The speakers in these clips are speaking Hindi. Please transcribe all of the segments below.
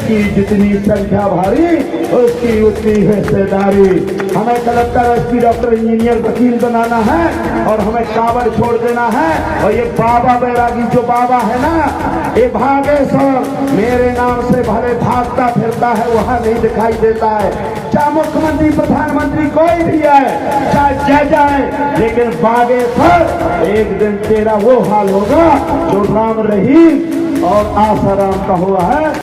जिसकी जितनी संख्या भारी उसकी उतनी हिस्सेदारी। हमें कलेक्टर, एसपी, डॉक्टर, इंजीनियर, वकील बनाना है और हमें काबड़ छोड़ देना है। और ये बाबा बैरागी जो बाबा है ना, ये भागेश्वर मेरे नाम से भले भागता फिरता है, वहां नहीं दिखाई देता है। चाहे मुख्यमंत्री, प्रधानमंत्री कोई भी है, चाहे जज आए, लेकिन बागेश्वर एक दिन तेरा वो हाल होगा जो राम रहीम और आसाराम का हुआ है।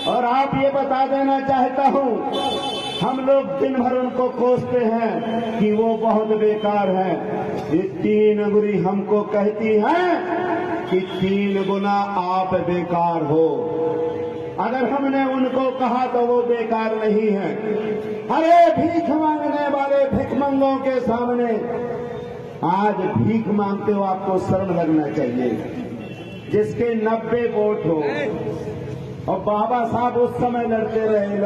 और आप ये बता देना चाहता हूं, हम लोग दिन भर उनको कोसते हैं कि वो बहुत बेकार है। ये 3 अंगुरी हमको कहती है कि 3 गुना आप बेकार हो। अगर हमने उनको कहा तो वो बेकार नहीं है। अरे भीख मांगने वाले भिखमंगों के सामने आज भीख मांगते हो, आपको शर्म लगना चाहिए। जिसके 90 वोट हो, और बाबा साहब उस समय लड़ते रहे,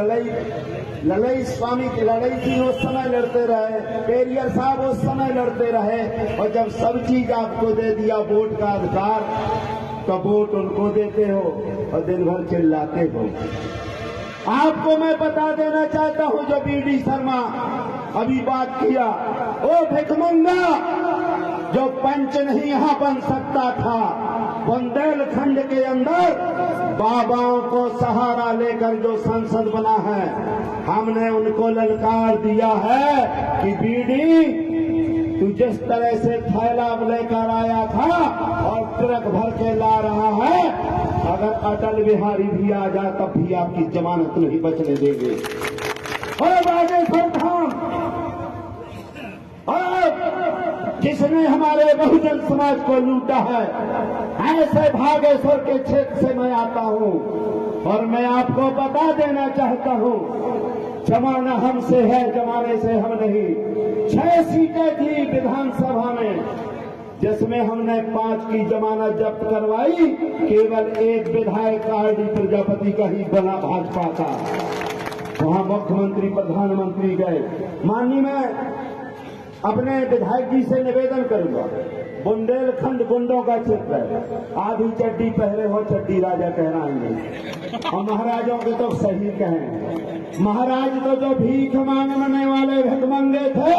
ललई स्वामी की लड़ाई थी, उस समय लड़ते रहे, पेरियर साहब उस समय लड़ते रहे। और जब सब चीज आपको दे दिया वोट का अधिकार, तो वोट उनको देते हो और दिन भर चिल्लाते हो। आपको मैं बता देना चाहता हूं, जो बीडी शर्मा अभी बात किया, ओ भिखमंगा जो पंच नहीं यहां बन सकता था, बुंदेलखंड के अंदर बाबाओं को सहारा लेकर जो संसद बना है, हमने उनको ललकार दिया है कि बीडी तू जिस तरह से थैला लेकर आया था और ट्रक भर के ला रहा है, अगर अटल बिहारी भी आ जाए तब भी आपकी जमानत नहीं बचने देंगे। और बागेश्वर धाम, और जिसने हमारे बहुजन समाज को लूटा है, ऐसे भागेश्वर के क्षेत्र से मैं आता हूं। और मैं आपको बता देना चाहता हूं, जमाना हमसे है, जमाने से हम नहीं। 6 सीटें थी विधानसभा में, जिसमें हमने 5 की जमानत जब्त करवाई। केवल 1 विधायक आरडी प्रजापति का ही बना भाजपा का। वहां मुख्यमंत्री, प्रधानमंत्री गए। माननीय मैं अपने विधायक जी से निवेदन करूंगा, बुंदेलखंड गुंडों का क्षेत्र है, आधी चड्डी पहरे हो चड्डी राजा कहराएंगे। और महाराजों के तो सही कहें, महाराज तो जो भीख मांगने वाले भिखमंगे थे,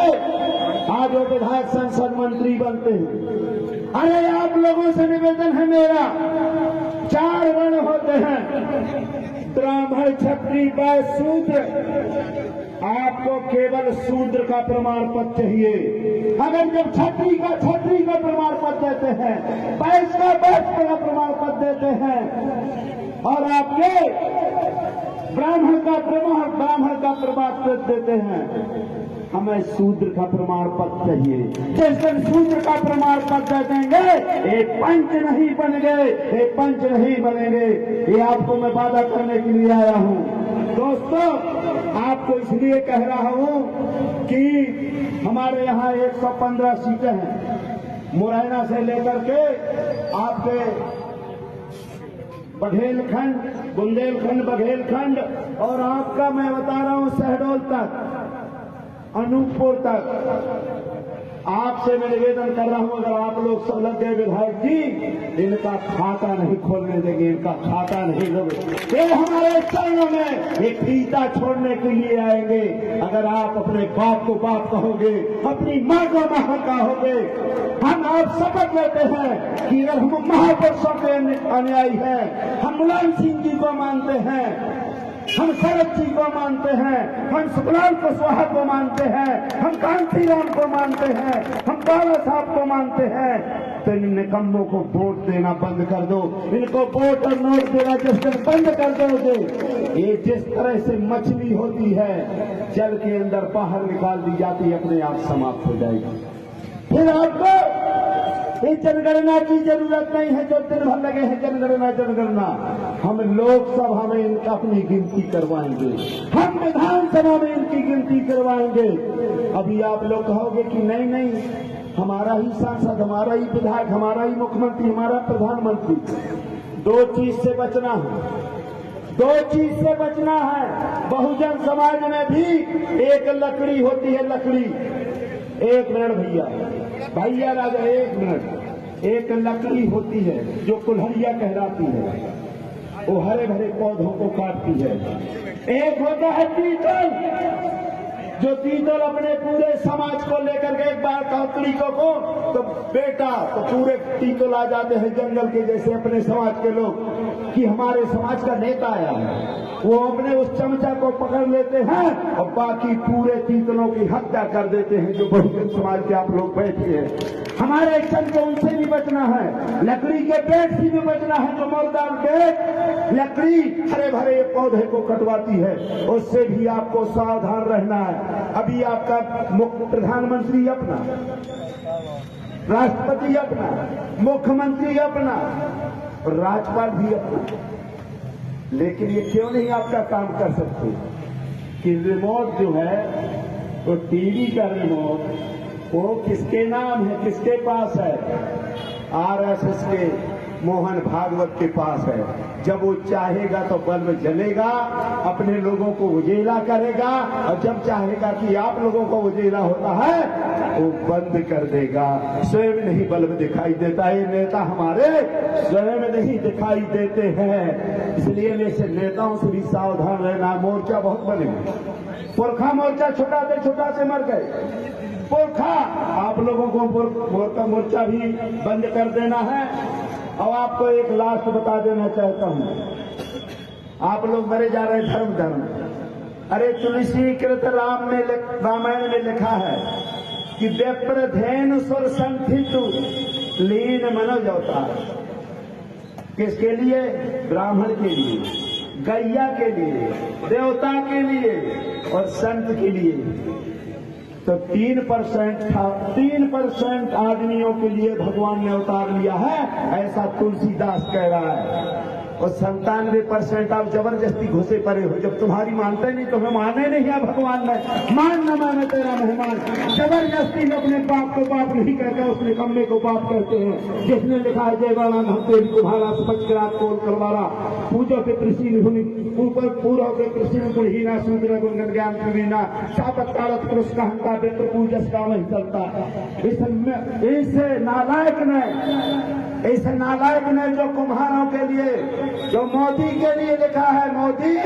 आज वो विधायक, संसद, मंत्री बनते हैं। अरे आप लोगों से निवेदन है मेरा, 4 वर्ण होते हैं, ब्राह्मण, क्षत्रिय, वैश्य, शूद्र। आपको केवल शूद्र का प्रमाण पत्र चाहिए। अगर जब छत्री का प्रमाण पत्र देते हैं, वैश्य का प्रमाण पत्र देते हैं, और आपके ब्राह्मण का प्रमाण पत्र देते हैं, हमें शूद्र का प्रमाण पत्र चाहिए। जिस दिन शूद्र का प्रमाण पत्र देंगे, एक पंच नहीं बन गए, एक पंच नहीं बनेंगे। ये आपको मैं वादा करने के लिए आया हूं। दोस्तों, आपको इसलिए कह रहा हूं कि हमारे यहां 115 सीटें हैं, मुरैना से लेकर के आपके बघेलखंड, बुंदेलखंड, बघेलखंड, और आपका मैं बता रहा हूं शहडोल तक, अनूपपुर तक। आपसे मैं निवेदन कर रहा हूं, अगर आप लोग सब लग गए विधायक जी, इनका खाता नहीं खोलने देंगे, इनका खाता नहीं लोगे। ये हमारे चरणों में एक फीता छोड़ने के लिए आएंगे। अगर आप अपने बाप को बाप कहोगे, अपनी मां को मां कहोगे, हम आप शपथ लेते हैं कि अगर हम महापुरुषों के अनुयायी हैं, हम मुलायम सिंह जी को मानते हैं, हम शरद जी को मानते हैं, हम सुखलाल कुशवाहा को मानते हैं, हम कांतीराम को मानते हैं, हम बाबा साहब को मानते हैं, तो इन निकम्मों को वोट देना बंद कर दो। इनको वोट और नोट देना जिस दिन बंद कर दोगे, ये जिस तरह से मछली होती है जल के अंदर बाहर निकाल दी जाती है, अपने आप समाप्त हो जाएगी। फिर आपको इस जनगणना की जरूरत नहीं है, जो दिन भर लगे हैं जनगणना। हम लोकसभा में इनका अपनी गिनती करवाएंगे, हम विधानसभा में इनकी गिनती करवाएंगे। अभी आप लोग कहोगे कि नहीं, हमारा ही सांसद, हमारा ही विधायक, हमारा ही मुख्यमंत्री, हमारा प्रधानमंत्री। 2 चीज से बचना है, 2 चीज से बचना है। बहुजन समाज में भी एक लकड़ी होती है, लकड़ी। एक मिनट भैया राजा, एक मिनट। एक लकड़ी होती है जो कुल्हड़िया कहलाती है, वो हरे भरे पौधों को काटती है। एक होता है तीतल, जो तीतल अपने पूरे समाज को लेकर के एक बार कौतलिकों को तो बेटा तो पूरे तीतल आ जाते हैं जंगल के जैसे अपने समाज के लोग कि हमारे समाज का नेता आया है। वो अपने उस चमचा को पकड़ लेते हैं और बाकी पूरे तीतलों की हत्या कर देते हैं जो बहुजन समाज के आप लोग बैठे हैं। हमारे चंद को उनसे भी बचना है, लकड़ी के पेड़ से भी बचना है। जो मर्दार पेड़ लकड़ी हरे भरे पौधे को कटवाती है, उससे भी आपको सावधान रहना है। अभी आपका प्रधानमंत्री अपना, राष्ट्रपति अपना, मुख्यमंत्री अपना और राज्यपाल भी अपना, लेकिन ये क्यों नहीं आपका काम कर सकते कि रिमोट जो है वो टीवी का रिमोट वो किसके नाम है, किसके पास है? आरएसएस के मोहन भागवत के पास है। जब वो चाहेगा तो बल्ब जलेगा, अपने लोगों को उजेला करेगा, और जब चाहेगा कि आप लोगों को उजेला होता है वो बंद कर देगा। स्वयं नहीं बल्ब दिखाई देता, ये नेता हमारे स्वयं नहीं दिखाई देते हैं। इसलिए ऐसे नेताओं से भी सावधान रहना। मोर्चा बहुत बने, पुरखा मोर्चा छुटाते मर गए। पुरखा आप लोगों को मोर्चा भी बंद कर देना है। और आपको एक लास्ट बता देना चाहता हूं, आप लोग मरे जा रहे धर्म। अरे तुलसी कृत रामायण में लिखा है कि विप्रधेनु सुर संथितु लीन मनोज अवतार। किसके लिए? ब्राह्मण के लिए, गैया के लिए, देवता के लिए और संत के लिए। तो 3% आदमियों के लिए भगवान ने अवतार लिया है, ऐसा तुलसीदास कह रहा है। और 97% आप जबरदस्ती घुसे पड़े हो। जब तुम्हारी मानते नहीं तो हमें माने नहीं है भगवान ने। मान न माने तेरा मेहमान। जबरदस्ती में अपने बाप को बाप नहीं कहते, उसने कम्मे को बाप कहते हैं। जिसने लिखा है जय बाला तेरी तुम्हारा सपचकरात कोल करवारा पूजो के कृषि ऊपर पूरा के कृषि गुणहीना सूत्र गुण ज्ञान प्रवीणा सापत कारत पुरुष का हंता विप्र पूजस का वही चलता। इस नालायक ने जो कुम्हारों के लिए, जो मोदी के लिए लिखा है, मोदी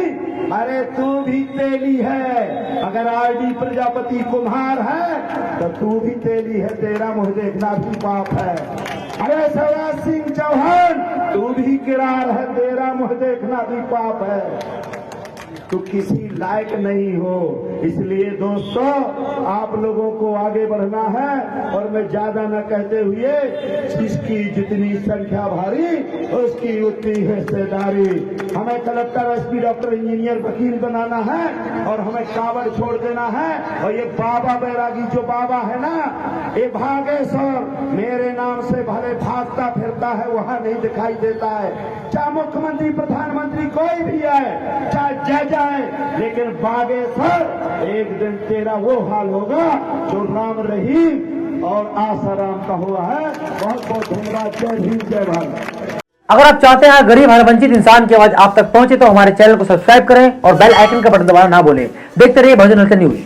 अरे तू भी तेली है। अगर आरडी प्रजापति कुम्हार है तो तू भी तेली है, तेरा मुंह देखना भी पाप है। अरे शिवराज सिंह चौहान तू भी किरार है, तेरा मुंह देखना भी पाप है। तो किसी लायक नहीं हो। इसलिए दोस्तों आप लोगों को आगे बढ़ना है। और मैं ज्यादा न कहते हुए, जिसकी जितनी संख्या भारी उसकी उतनी हिस्सेदारी। हमें कलेक्टर, एसपी, डॉक्टर, इंजीनियर, वकील बनाना है और हमें कावड़ छोड़ देना है। और ये बाबा बैरागी जो बाबा है ना, ये भागेश्वर मेरे नाम से भले भागता फिरता है, वहां नहीं दिखाई देता है। चाहे मुख्यमंत्री, प्रधानमंत्री कोई भी है, चाहे जज आए, लेकिन बागेश्वर एक दिन तेरा वो हाल होगा जो राम रहीम और आसाराम का हुआ है। बहुत बहुत धन्यवाद। जय हिंद, जय भारत। अगर आप चाहते हैं गरीब हर वंचित इंसान की आवाज आप तक पहुंचे तो हमारे चैनल को सब्सक्राइब करें और बेल आइकन का बटन दबाना ना भूलें। देखते रहिए बहुजन न्यूज।